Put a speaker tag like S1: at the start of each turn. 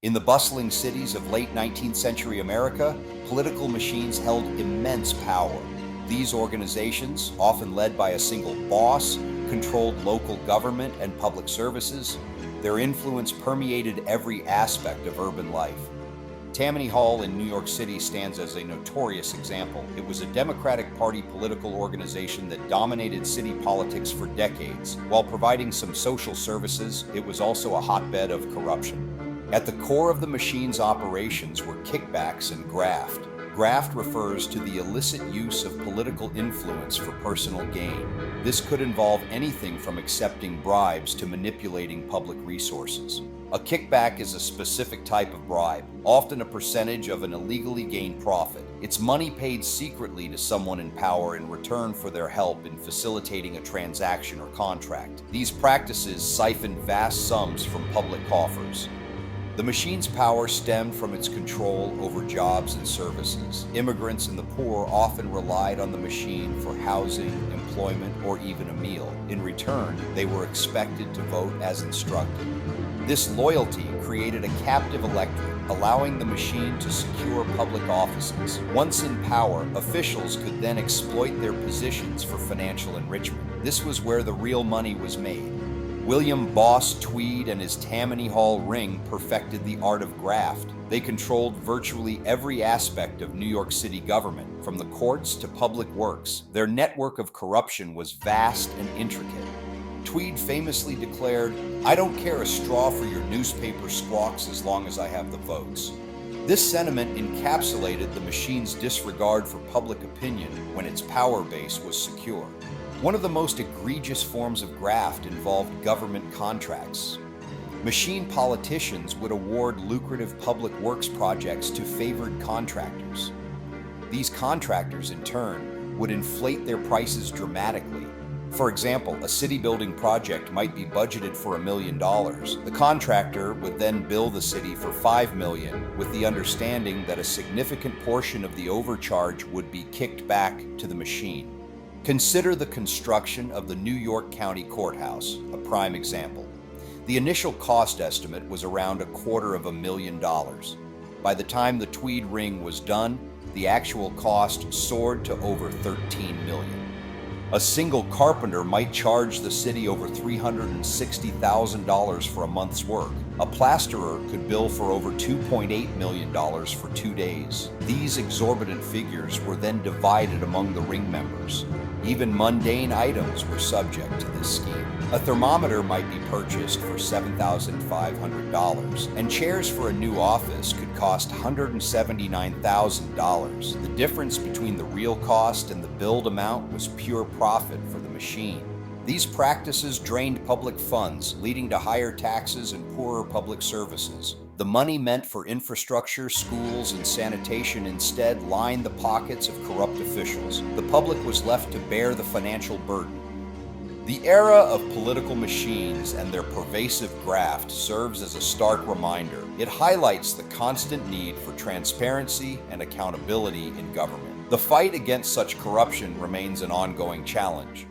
S1: In the bustling cities of late 19th century America, political machines held immense power. These organizations, often led by a single boss, controlled local government and public services. Their influence permeated every aspect of urban life. Tammany Hall in New York City stands as a notorious example. It was a Democratic Party political organization that dominated city politics for decades. While providing some social services, it was also a hotbed of corruption. At the core of the machine's operations were kickbacks and graft. Graft refers to the illicit use of political influence for personal gain. This could involve anything from accepting bribes to manipulating public resources. A kickback is a specific type of bribe, often a percentage of an illegally gained profit. It's money paid secretly to someone in power in return for their help in facilitating a transaction or contract. These practices siphon vast sums from public coffers. The machine's power stemmed from its control over jobs and services. Immigrants and the poor often relied on the machine for housing, employment, or even a meal. In return, they were expected to vote as instructed. This loyalty created a captive electorate, allowing the machine to secure public offices. Once in power, officials could then exploit their positions for financial enrichment. This was where the real money was made. William Boss Tweed and his Tammany Hall ring perfected the art of graft. They controlled virtually every aspect of New York City government, from the courts to public works. Their network of corruption was vast and intricate. Tweed famously declared, "I don't care a straw for your newspaper squawks as long as I have the votes." This sentiment encapsulated the machine's disregard for public opinion when its power base was secure. One of the most egregious forms of graft involved government contracts. Machine politicians would award lucrative public works projects to favored contractors. These contractors, in turn, would inflate their prices dramatically. For example, a city building project might be budgeted for $1 million. The contractor would then bill the city for $5 million, with the understanding that a significant portion of the overcharge would be kicked back to the machine. Consider the construction of the New York County Courthouse, a prime example. The initial cost estimate was around $250,000. By the time the Tweed ring was done, the actual cost soared to over $13 million. A single carpenter might charge the city over $360,000 for a month's work. A plasterer could bill for over $2.8 million for 2 days. These exorbitant figures were then divided among the ring members. Even mundane items were subject to this scheme. A thermometer might be purchased for $7,500, and chairs for a new office could cost $179,000. The difference between the real cost and the billed amount was pure profit for the machine. These practices drained public funds, leading to higher taxes and poorer public services. The money meant for infrastructure, schools, and sanitation instead lined the pockets of corrupt officials. The public was left to bear the financial burden. The era of political machines and their pervasive graft serves as a stark reminder. It highlights the constant need for transparency and accountability in government. The fight against such corruption remains an ongoing challenge.